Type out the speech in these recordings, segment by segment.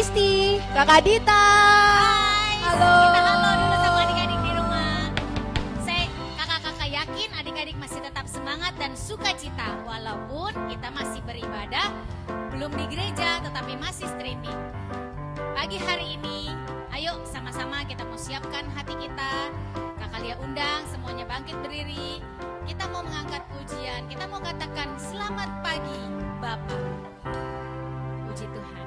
Kristi, Kakak Dita. Hai. Halo. Kita halo dulu sama adik-adik di rumah. Saya kakak-kakak yakin adik-adik masih tetap semangat dan sukacita walaupun kita masih beribadah, belum di gereja tetapi masih streaming. Pagi hari ini, ayo sama-sama kita mau siapkan hati kita. Kakak Lia undang semuanya bangkit berdiri. Kita mau mengangkat pujian, kita mau katakan selamat pagi Bapa. Puji Tuhan.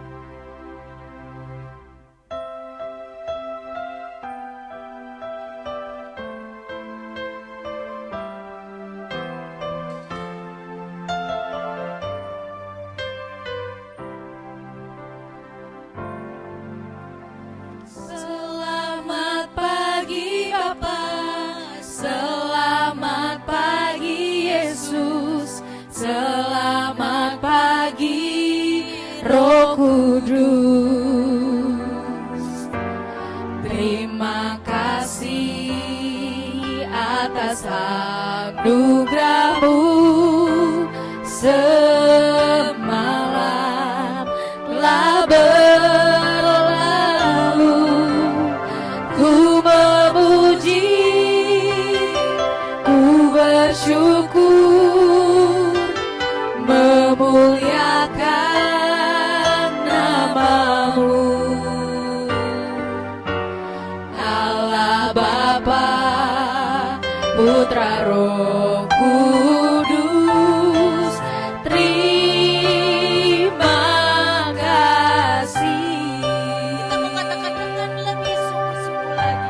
Selamat pagi Bapa, selamat pagi Yesus, selamat pagi Roh Kudus. Terima kasih atas anugerah-Mu, semalam telah berlalu. Ku memuji, ku bersyukur, memuliakan nama-Mu. Allah Bapa, Putra Roh Kudus, terima kasih. Kita mau katakan dengan lebih sungguh-sungguh lagi.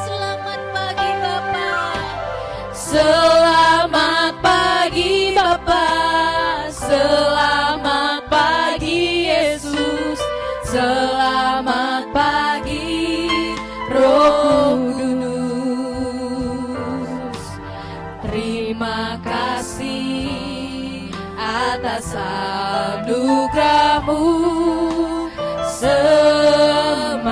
Selamat pagi Bapa. Selamat pagi Bapa, selamat pagi Yesus, selamat pagi Roh Kudus. Terima kasih atas anugerah-Mu, semalam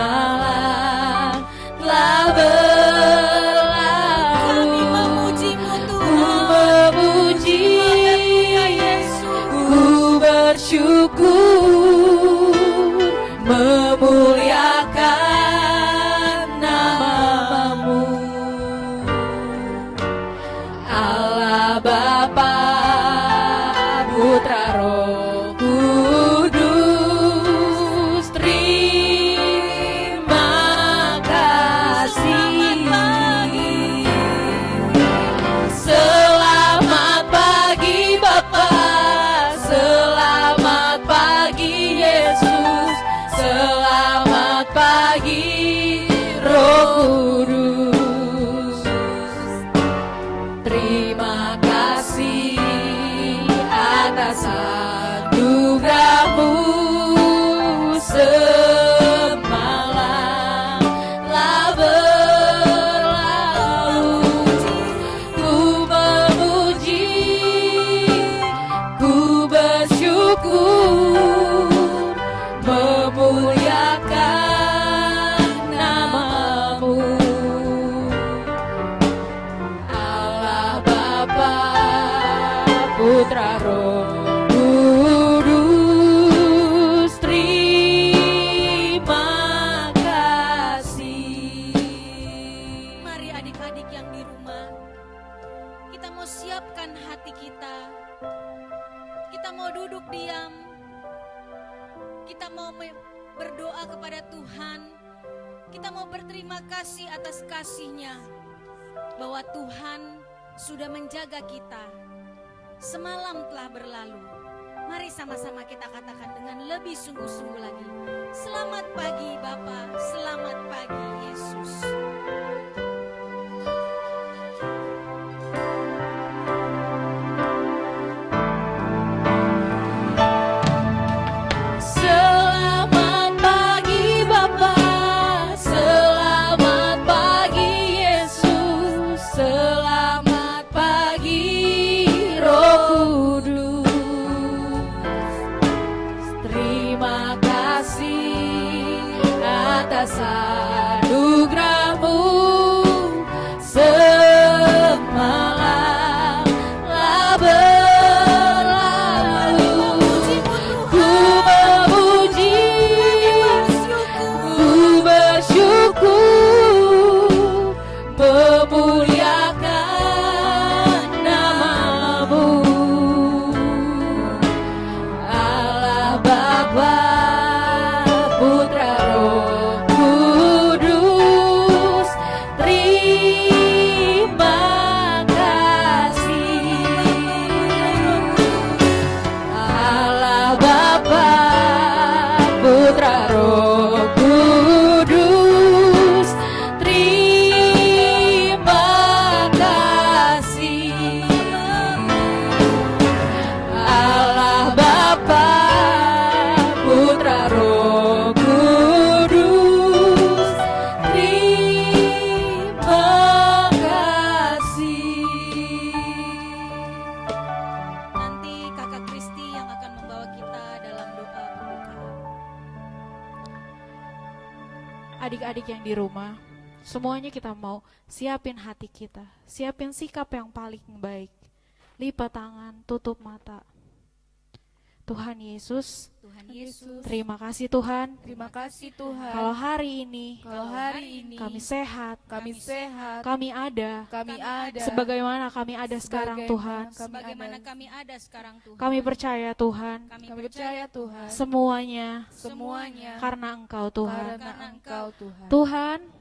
telah berlalu. Kami memuji-Mu Ku Tuhan. memuji, Haleluya, Yesus. ku bersyukur, memuliakan nama-Mu. Allah Bapa, Putra Roh Kudus, terima kasih. Selamat pagi Bapa, selamat pagi Yesus, selamat pagi Roh Kudus. Terima kasih atas anugerah-Mu, semalam telah berlalu. Ku memuji, ku bersyukur, memuliakan nama-Mu. Allah Bapa, Putra Roh Kudus, terima kasih. Mari adik-adik yang di rumah, kita mau siapkan hati kita. Kita mau duduk diam. Kita mau berdoa kepada Tuhan. Kita mau berterima kasih atas kasih-Nya. Bahwa Tuhan sudah menjaga kita. Semalam telah berlalu. Mari sama-sama kita katakan dengan lebih sungguh-sungguh lagi. Selamat pagi Bapa, selamat pagi Yesus. Selamat pagi Bapa, selamat pagi Yesus, selamat pagi Roh Kudus. Terima kasih atas anugerah-Mu, adik-adik yang di rumah, semuanya kita mau siapin hati kita, siapin sikap yang paling baik. Lipat tangan, tutup mata. Tuhan Yesus, terima kasih Tuhan. Terima kasih Tuhan. Kalau hari ini kami sehat, kami ada sebagaimana kami ada sekarang Tuhan. Sebagaimana kami ada sekarang Tuhan. Kami percaya Tuhan, Kami percaya Tuhan. semuanya Semuanya karena Engkau Tuhan. karena Engkau Tuhan.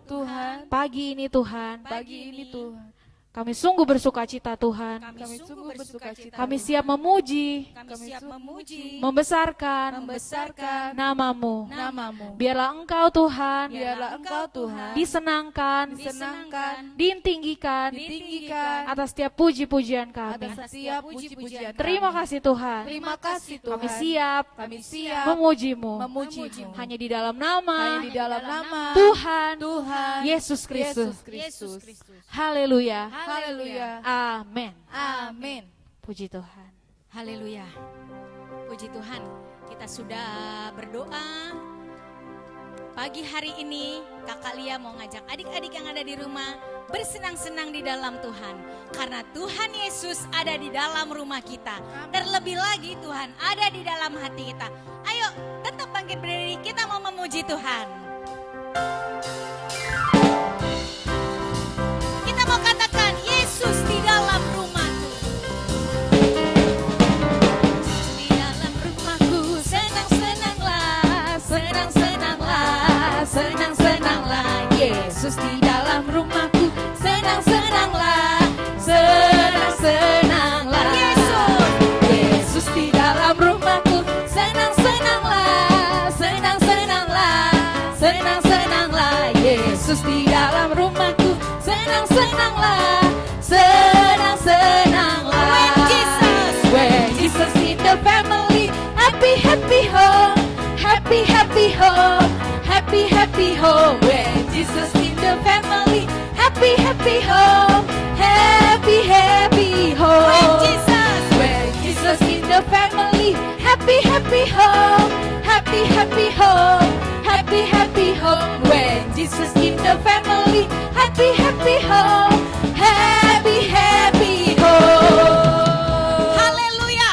Tuhan, pagi ini Tuhan, Pagi ini Tuhan. kami sungguh bersukacita Tuhan. Kami sungguh bersukacita. Kami siap memuji, Kami siap memuji, membesarkan namamu. Namamu. Biarlah Engkau Tuhan Biarlah Engkau Tuhan disenangkan, ditinggikan ditinggikan atas setiap puji-pujian kami. atas setiap puji-pujian. Terima kasih Tuhan. Terima kasih Tuhan. Kami siap Kami siap memujimu memujimu. hanya di dalam nama Hanya di dalam nama Tuhan Yesus Yesus Kristus. Kristus. Haleluya. Haleluya. Amin. Amin. Puji Tuhan. haleluya. Puji Tuhan, kita sudah berdoa. Pagi hari ini Kakak Lia mau ngajak adik-adik yang ada di rumah bersenang-senang di dalam Tuhan. Karena Tuhan Yesus ada di dalam rumah kita. Terlebih lagi Tuhan ada di dalam hati kita. Ayo tetap bangkit berdiri, kita mau memuji Tuhan. Kita mau katakan Yesus di dalam rumahku. Di dalam rumahku senang-senanglah, senang-senanglah, senang-senanglah. Yesus di dalam rumahku senang-senanglah, senang-senanglah. Yesus di dalam rumahku senang-senanglah, senang-senanglah, senang-senanglah. Yesus di dalam rumahku senang-senanglah, senang-senanglah. When Jesus in the family, happy happy home, happy happy home, happy happy home. When Jesus in the family, happy happy home, happy happy home. When Jesus in the family, happy happy home, happy happy home, happy happy home. When Jesus in the family, happy happy home, happy happy home. Haleluya.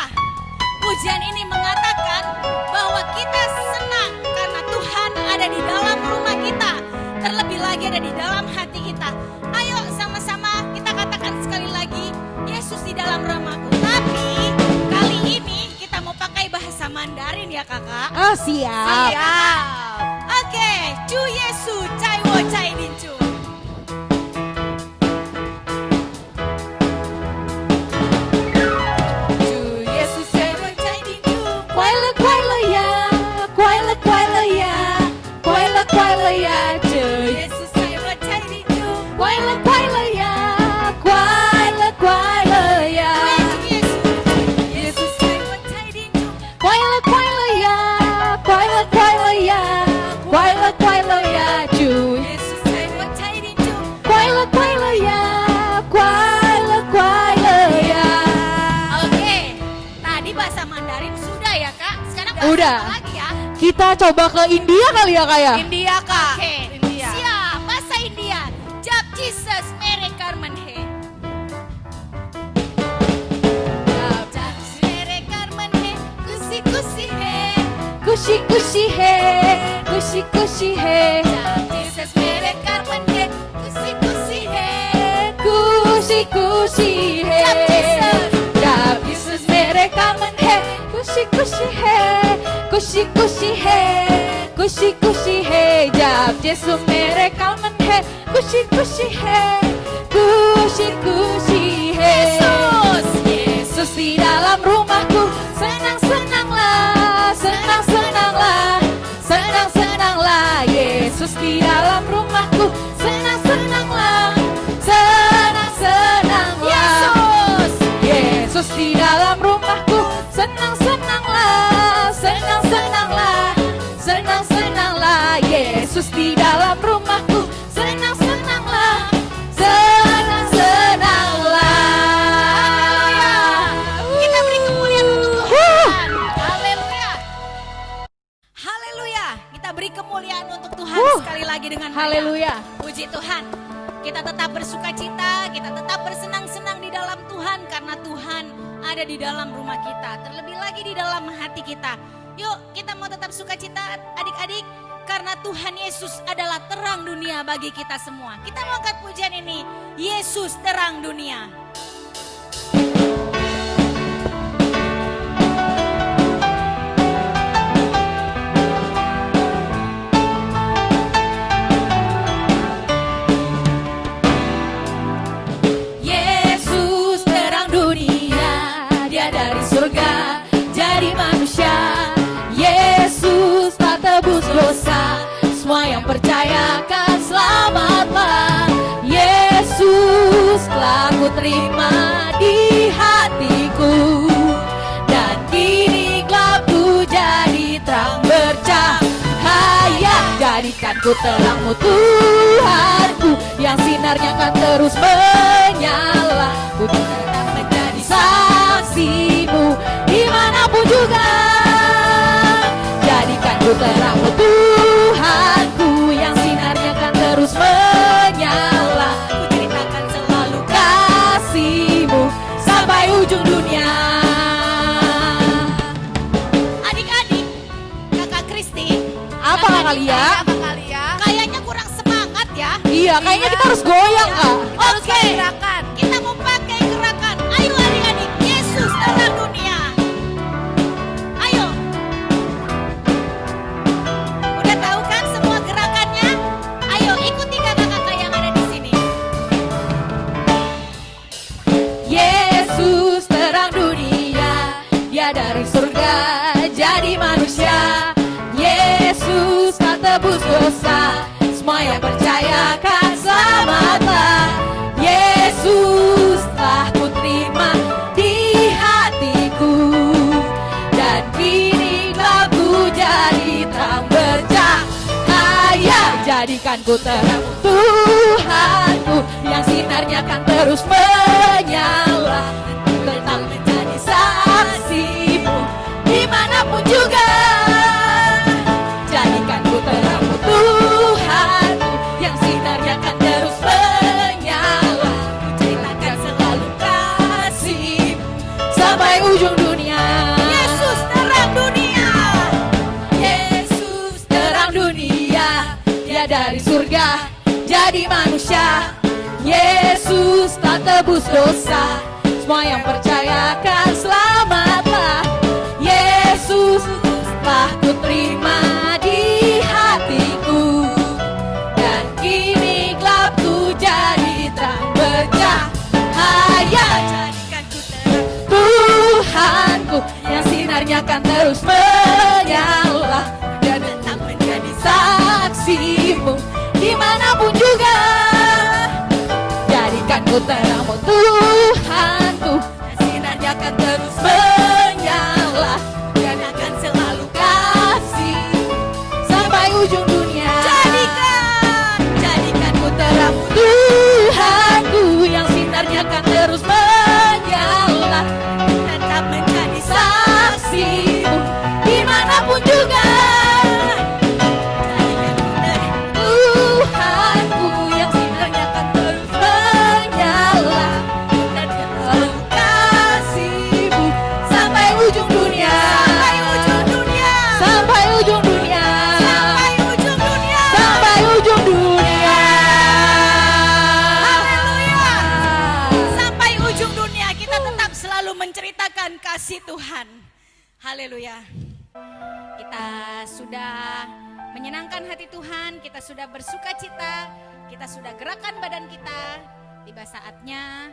Pujian ini mengatakan bahwa kita senang karena Tuhan ada di dalam rumah kita. Terlebih lagi ada di dalam hati kita. Ayo sama-sama kita katakan sekali lagi, Yesus di dalam rumahku. Tapi kali ini kita mau pakai bahasa Mandarin ya kakak. Oh siap. Oke, Chu Yesu Cai Wo Cai Din Chu. Udah. Lagi ya. Kita coba ke India kali ya Kak ya? India Kak. Oke. India. Siap, bahasa India. Jab Jesus mere karman he. Jab mere karman he. Kusi kusi he. Kushi kushi he, kushi kushi he, Jab Jesus mere karman he. Kusi kusi he. kushi kushi he. Jab Jesus. Jab Jesus mere kamen he, kushi kushi he, kushi kushi he, kushi kushi he. Jab Jesus mere kamen he, kushi kushi he, kushi kushi he. Yesus. Yesus di dalam rumahku, senang-senanglah, senang-senanglah, senang-senanglah. Yesus di dalam rumahku, senang-senanglah, senang-senanglah. Yesus di dalam rumahku, senang-senanglah, senang-senanglah, senang-senanglah. Yesus di dalam rumahku, senang-senanglah, senang-senanglah. Kita beri kemuliaan untuk Tuhan. Haleluya. Haleluya. Kita beri kemuliaan untuk Tuhan sekali lagi dengan Haleluya. Puji Tuhan. Kita tetap bersuka cita, kita tetap bersenang-senang di dalam Tuhan karena Tuhan ada di dalam rumah kita, terlebih lagi di dalam hati kita. Yuk, kita mau tetap sukacita adik-adik karena Tuhan Yesus adalah terang dunia bagi kita semua. Kita mau angkat pujian ini, Yesus terang dunia. Yesus terang dunia, Dia dari surga jadi manusia. Yesus tak tebus dosa, semua yang percaya akan selamatlah. Yesus telah ku terima di hatiku, dan kini gelapku jadi terang bercahaya. Jadikan ku terangmu Tuhanku, yang sinarnya akan terus menyala. Ku tetap menjadi saksimu dimanapun juga. Jadikan ku terangmu Tuhanku, yang sinarnya akan terus menyala. Ku ceritakan selalu kasih-Mu sampai ujung dunia. Adik-adik, kakak Kristi, Apa Kak Lia? Apa kali ya? kayaknya kurang semangat ya. Iya, kayaknya kita harus goyang Kak. Oke, Gerakan. kita mau pakai gerakan. Ayo adik-adik, Yesus terang dunia. Ayo. Udah tahu kan semua gerakannya? Ayo ikuti kakak-kakak yang ada di sini. Yesus terang dunia, Dia dari surga jadi manusia. Yesus tak tebus dosa, semua yang percaya akan selamatlah. Yesus telah ku terima di hatiku, dan kini gelapku jadi terang bercahaya. Jadikan ku terang Tuhanku, yang sinarnya akan terus menyala. Tetap menjadi saksi-Mu dimanapun juga. Jadikan ku terangmu Tuhanku, yang sinarnya akan terus menyala. Ku ceritakan selalu kasih-Mu sampai ujung dunia. Yesus terang dunia. Yesus terang dunia, Dia dari surga jadi manusia. Yesus tak tebus dosa, semua yang percaya akan selamatlah. Yesus telah ku terima di hatiku, dan kini gelapku jadi terang bercahaya. Jadikan ku terang Tuhanku, yang sinarnya akan terus menyala, dan tetap menjadi saksi-Mu dimanapun juga. Jadikan ku terangmu Tuhanku, yang sinarnya akan terus menyala, dan akan selalu kasih sampai ujung dunia. Jadikan ku terangmu Tuhanku, yang sinarnya akan terus menyala, tetap menjadi saksi-Mu dimanapun juga. Jadikan ku Tuhanku, yang sinarnya akan terus menyala, dan selalu kasih-Mu sampai ujung dunia. Sampai ujung dunia. Sampai ujung dunia. Sampai ujung dunia. Haleluya. Sampai ujung dunia kita tetap selalu menceritakan kasih Tuhan. Haleluya. Kita sudah menyenangkan hati Tuhan, kita sudah bersuka cita, kita sudah gerakan badan kita. Tiba saatnya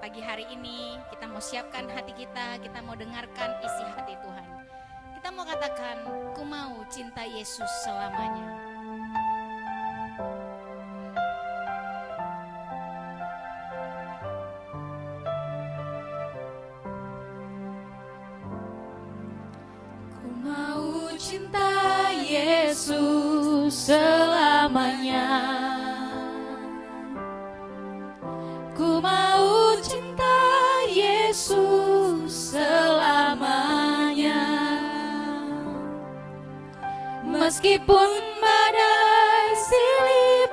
pagi hari ini kita mau siapkan hati kita mau dengarkan isi hati Tuhan. Kita mau katakan, ku mau cinta Yesus selamanya. Ku mau cinta Yesus selamanya. Ku mau cinta Yesus selamanya. Meskipun badai silih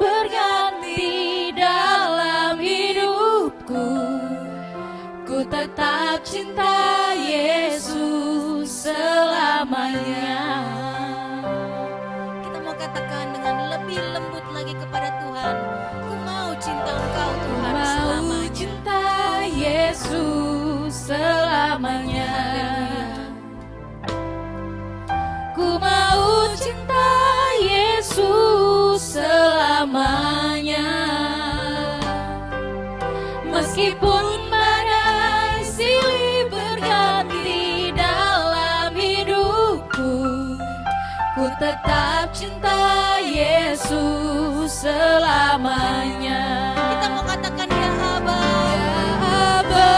cinta Yesus selamanya. Kita mau katakan dengan lebih lembut lagi kepada Tuhan, ku mau cinta Engkau Tuhan Mau selamanya. cinta Yesus selamanya. Ku mau cinta Yesus selamanya. Meskipun badai silih berganti dalam hidupku, ku tetap cinta Yesus selamanya. Kita mau katakan ya Aba. Aba,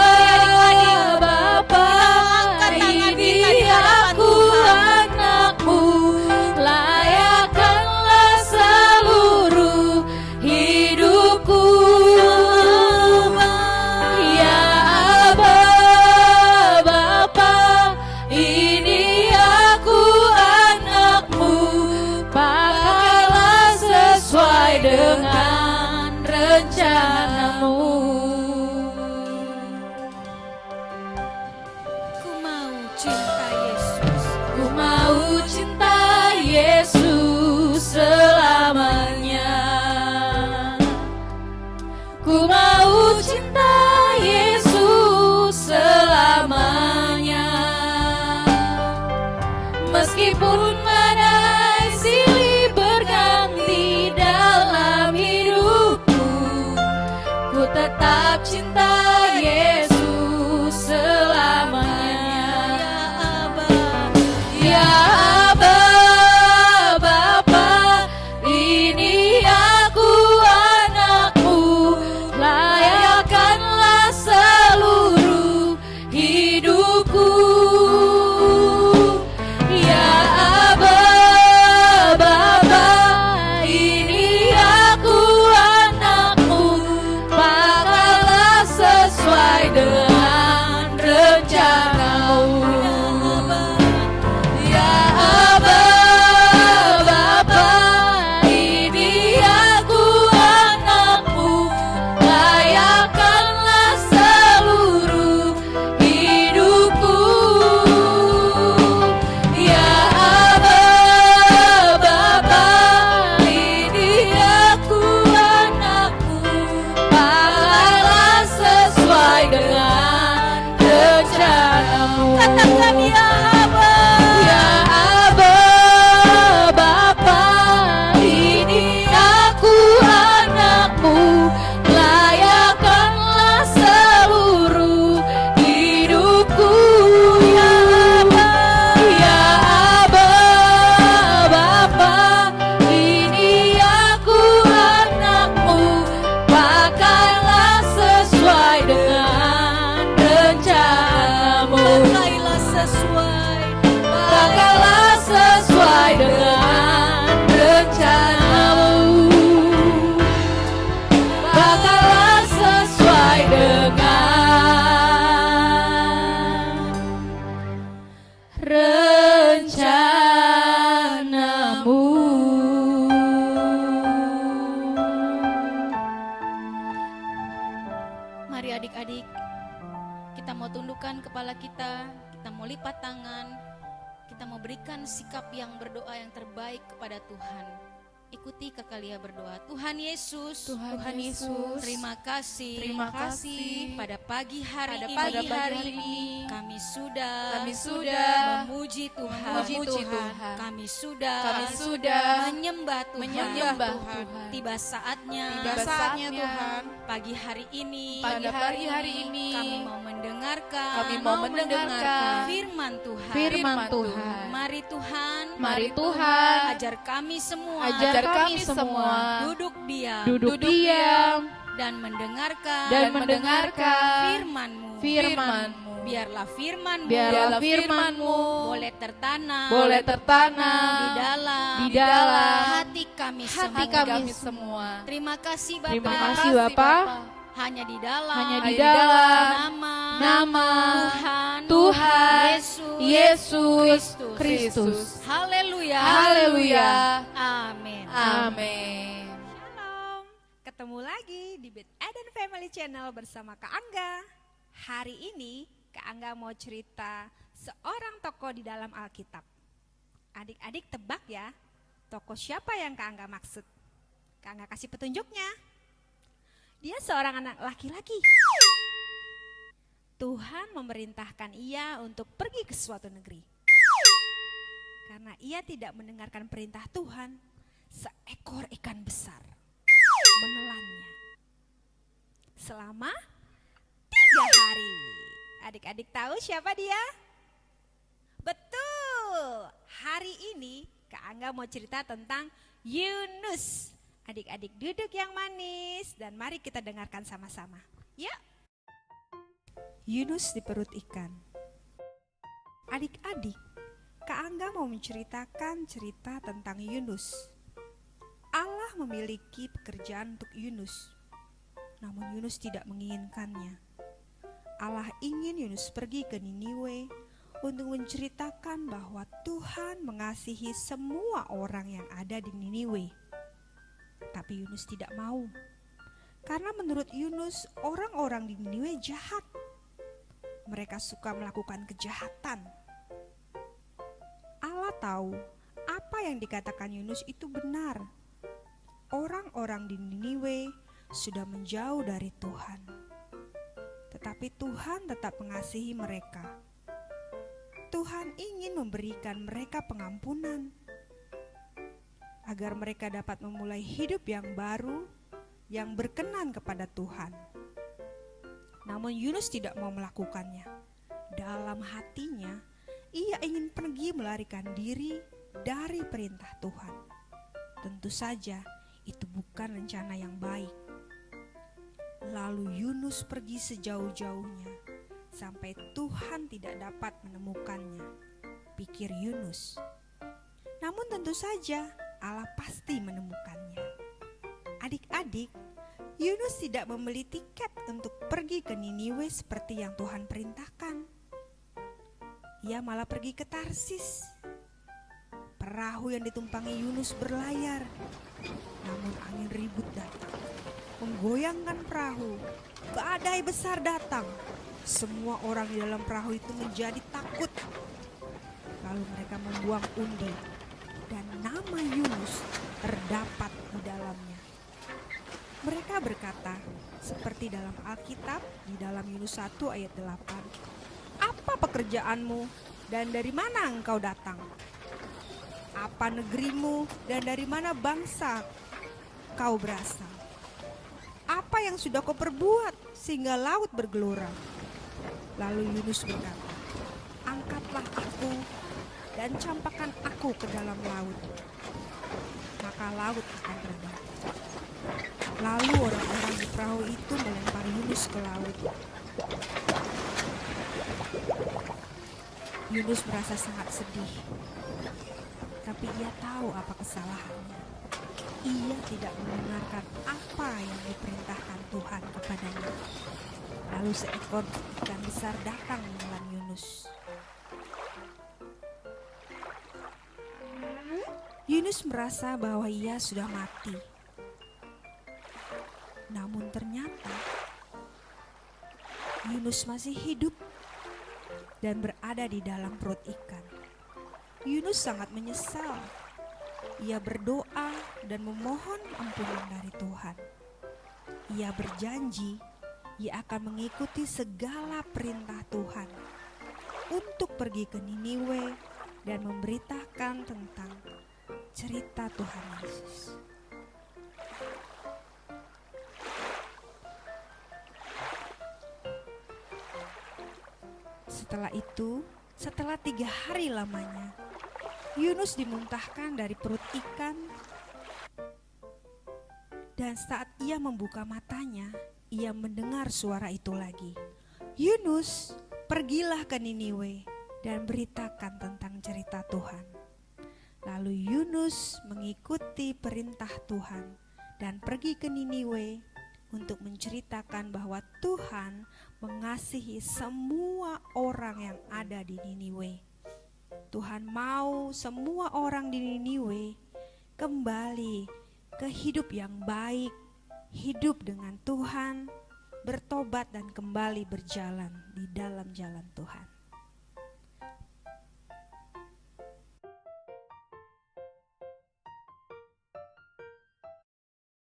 Bapa, ini aku anakmu, layakkanlah seluruh hidupku. Ya Aba, Bapa, ini aku anakmu, pakailah sesuai dengan rencanamu. Ku mau cinta Yesus. Ku mau cinta Yesus selamanya. Ku mau cinta Yesus selamanya. Meskipun badai silih berganti dalam hidupku, ku tetap cinta Yesus selamanya. Ya Aba, Bapa, ini aku anakmu, layakkanlah seluruh hidupku. Ya Aba, Bapa, ini aku anakmu, pakailah sesuai dengan rencanamu. Ya Aba, Bapa, ini aku anakmu, layakkanlah seluruh hidupku. Ya Aba, Bapa, ini aku anakmu, pakailah sesuai dengan rencanamu. Katakan ya Aba. Ya Aba, Bapa, ini aku anakmu, layakkanlah seluruh hidupku. Ya Aba, ya Aba, Bapa, ini aku anakmu, pakailah sesuai dengan rencanamu. Pakailah sesuai. Pakailah sesuai dengan rencanamu. Pakailah sesuai dengan rencanamu. Mari adik-adik, kita mau tundukkan kepala kita mau lipat tangan, kita mau berikan sikap yang berdoa yang terbaik kepada Tuhan. Ikuti Kakak Lia berdoa. Tuhan Yesus, terima kasih, pada pagi hari ini kami sudah memuji Tuhan, kami sudah menyembah Tuhan. Tiba saatnya Tuhan, pagi hari ini kami mau mendengarkan firman Tuhan. Mari Tuhan ajar kami semua duduk diam dan mendengarkan firman-Mu. Biarlah firman-Mu boleh tertanam di dalam hati kami semua. Terima kasih Bapa. Hanya di dalam nama Tuhan Yesus Kristus. Haleluya. Amin. Shalom, ketemu lagi di Beth Eden Family Channel bersama Kak Angga. Hari ini Kak Angga mau cerita seorang tokoh di dalam Alkitab. Adik-adik tebak ya, tokoh siapa yang Kak Angga maksud? Kak Angga kasih petunjuknya. Dia seorang anak laki-laki. Tuhan memerintahkan ia untuk pergi ke suatu negeri. Karena ia tidak mendengarkan perintah Tuhan, seekor ikan besar menelannya selama 3 hari. Adik-adik tahu siapa dia? Betul, hari ini Kak Angga mau cerita tentang Yunus. Adik-adik duduk yang manis dan mari kita dengarkan sama-sama. Ya. Yunus di perut ikan. Adik-adik, Kak Angga mau menceritakan cerita tentang Yunus. Allah memiliki pekerjaan untuk Yunus, namun Yunus tidak menginginkannya. Allah ingin Yunus pergi ke Niniwe untuk menceritakan bahwa Tuhan mengasihi semua orang yang ada di Niniwe. Tapi Yunus tidak mau, karena menurut Yunus orang-orang di Niniwe jahat. Mereka suka melakukan kejahatan. Allah tahu apa yang dikatakan Yunus itu benar. Orang-orang di Niniwe sudah menjauh dari Tuhan. Tetapi Tuhan tetap mengasihi mereka. Tuhan ingin memberikan mereka pengampunan agar mereka dapat memulai hidup yang baru yang berkenan kepada Tuhan. Namun Yunus tidak mau melakukannya. Dalam hatinya, ia ingin pergi melarikan diri dari perintah Tuhan. Tentu saja itu bukan rencana yang baik. Lalu Yunus pergi sejauh-jauhnya sampai Tuhan tidak dapat menemukannya, pikir Yunus. Namun tentu saja Allah pasti menemukannya. Adik-adik, Yunus tidak membeli tiket untuk pergi ke Niniwe seperti yang Tuhan perintahkan. Ia malah pergi ke Tarsis. Perahu yang ditumpangi Yunus berlayar, namun angin ribut datang, menggoyangkan perahu. Badai besar datang. Semua orang di dalam perahu itu menjadi takut. Lalu mereka membuang undi, dan nama Yunus terdapat di dalamnya. Mereka berkata, seperti dalam Alkitab di dalam Yunus 1 ayat 8. Apa pekerjaanmu dan dari mana engkau datang? Apa negerimu dan dari mana bangsa kau berasal? Apa yang sudah kau perbuat sehingga laut bergelora? Lalu Yunus berkata, angkatlah aku dan campakkan aku ke dalam laut, maka laut akan reda. Lalu orang-orang di perahu itu melempar Yunus ke laut. Yunus merasa sangat sedih, tapi ia tahu apa kesalahannya. Ia tidak mendengarkan apa yang diperintahkan Tuhan kepadanya. Lalu seekor ikan besar datang menelan Yunus. Yunus merasa bahwa ia sudah mati. Namun ternyata Yunus masih hidup dan berada di dalam perut ikan. Yunus sangat menyesal. Ia berdoa dan memohon ampunan dari Tuhan. Ia berjanji ia akan mengikuti segala perintah Tuhan untuk pergi ke Niniwe dan memberitakan tentang cerita Tuhan Yesus. Setelah itu, setelah 3 hari lamanya, Yunus dimuntahkan dari perut ikan, dan saat ia membuka matanya, ia mendengar suara itu lagi. Yunus, pergilah ke Niniwe dan beritakan tentang cerita Tuhan. Lalu Yunus mengikuti perintah Tuhan dan pergi ke Niniwe untuk menceritakan bahwa Tuhan mengasihi semua orang yang ada di Niniwe. Tuhan mau semua orang di Niniwe kembali ke hidup yang baik, hidup dengan Tuhan, bertobat dan kembali berjalan di dalam jalan Tuhan.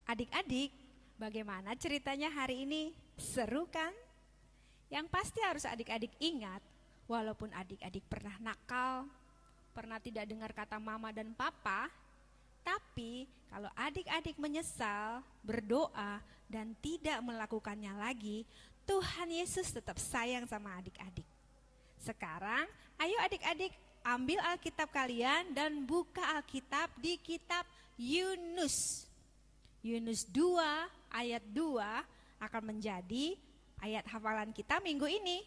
Adik-adik, bagaimana ceritanya hari ini? Seru kan? Yang pasti harus adik-adik ingat, walaupun adik-adik pernah nakal, pernah tidak dengar kata mama dan papa, tapi kalau adik-adik menyesal, berdoa, dan tidak melakukannya lagi, Tuhan Yesus tetap sayang sama adik-adik. Sekarang, ayo adik-adik ambil Alkitab kalian dan buka Alkitab di kitab Yunus. Yunus 2 ayat 2 akan menjadi ayat hafalan kita minggu ini.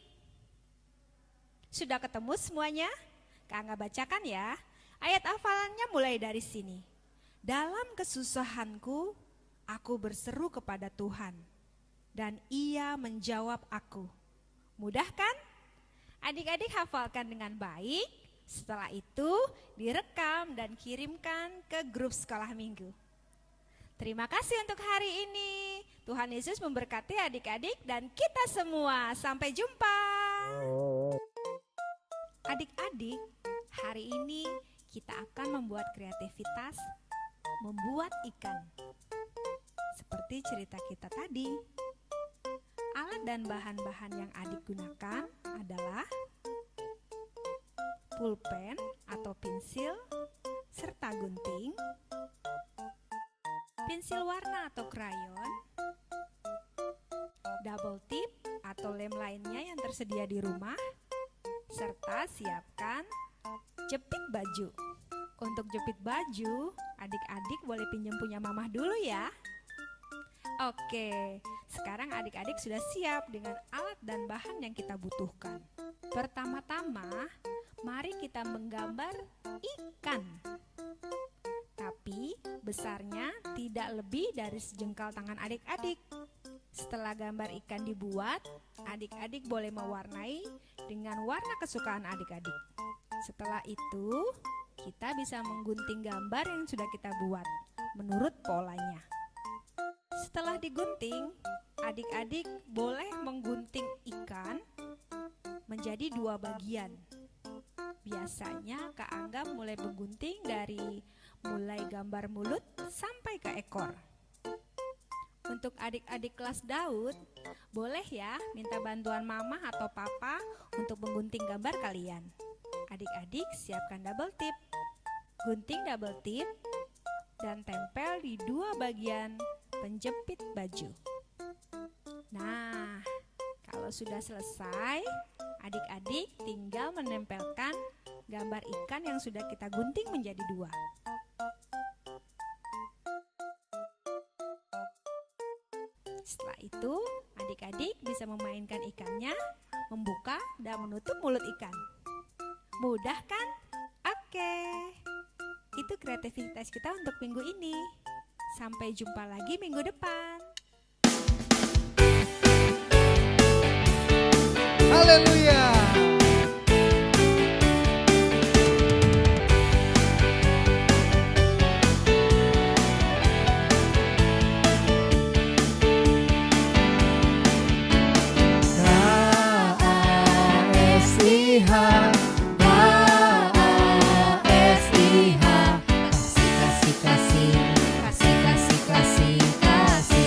Sudah ketemu semuanya? Kak Angga bacakan ya. Ayat hafalannya mulai dari sini. Dalam kesusahanku, aku berseru kepada Tuhan, dan Ia menjawab aku. Mudah kan? Adik-adik hafalkan dengan baik. Setelah itu direkam dan kirimkan ke grup sekolah minggu. Terima kasih untuk hari ini. Tuhan Yesus memberkati adik-adik dan kita semua. Sampai jumpa. Adik-adik, hari ini kita akan membuat kreativitas membuat ikan. Seperti cerita kita tadi. Alat dan bahan-bahan yang adik gunakan adalah pulpen atau pensil serta gunting, pensil warna atau krayon, double tip atau lem lainnya yang tersedia di rumah, serta siapkan jepit baju. Untuk jepit baju, adik-adik boleh pinjam punya mamah dulu ya. Oke, sekarang adik-adik sudah siap dengan alat dan bahan yang kita butuhkan. Pertama-tama, mari kita menggambar ikan. Tapi besarnya tidak lebih dari sejengkal tangan adik-adik. Setelah gambar ikan dibuat, adik-adik boleh mewarnai dengan warna kesukaan adik-adik. Setelah itu, kita bisa menggunting gambar yang sudah kita buat menurut polanya. Setelah digunting, adik-adik boleh menggunting ikan menjadi 2 bagian. Biasanya Kak Angga mulai menggunting dari mulai gambar mulut sampai ke ekor. Untuk adik-adik kelas Daud, boleh ya minta bantuan mama atau papa untuk menggunting gambar kalian. Adik-adik siapkan double tip, gunting double tip, dan tempel di 2 bagian penjepit baju. Nah, kalau sudah selesai, adik-adik tinggal menempelkan gambar ikan yang sudah kita gunting menjadi 2. Setelah itu, adik-adik bisa memainkan ikannya, membuka dan menutup mulut ikan. Mudah kan? Oke. Itu kreativitas kita untuk minggu ini. Sampai jumpa lagi minggu depan. Haleluya.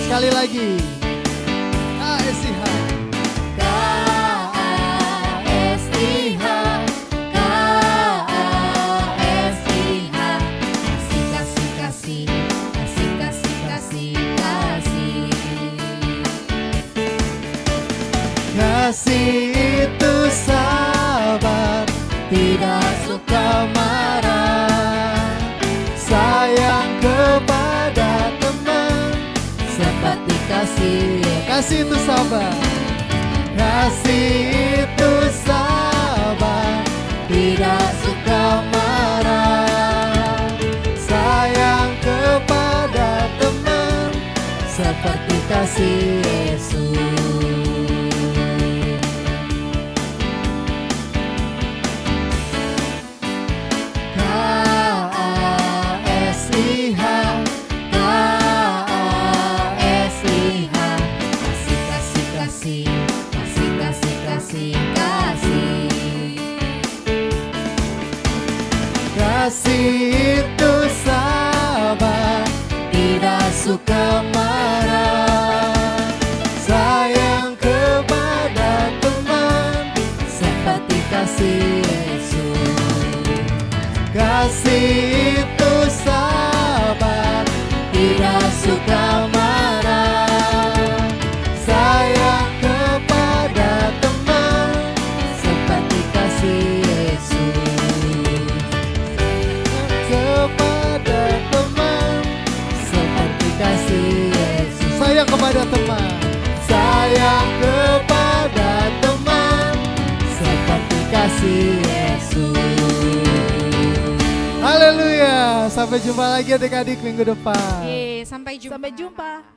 Sekali lagi. KSIH. Kasih itu sabar, tidak suka marah, sayang kepada teman seperti kasih. Kasih itu sabar, kasih itu sabar, tidak suka marah, sayang kepada teman seperti kasih Yesus. Kasih itu sabar, tidak suka marah. Sayang kepada teman seperti kasih Yesus. Kasih itu sabar, tidak suka marah. Sayang kepada teman seperti kasih Yesus. Kepada teman seperti kasih Yesus. Sayang kepada teman, sayang kepada teman seperti kasih Yesus. Haleluya. Sampai jumpa lagi adik-adik minggu depan. Sampai jumpa. Sampai jumpa.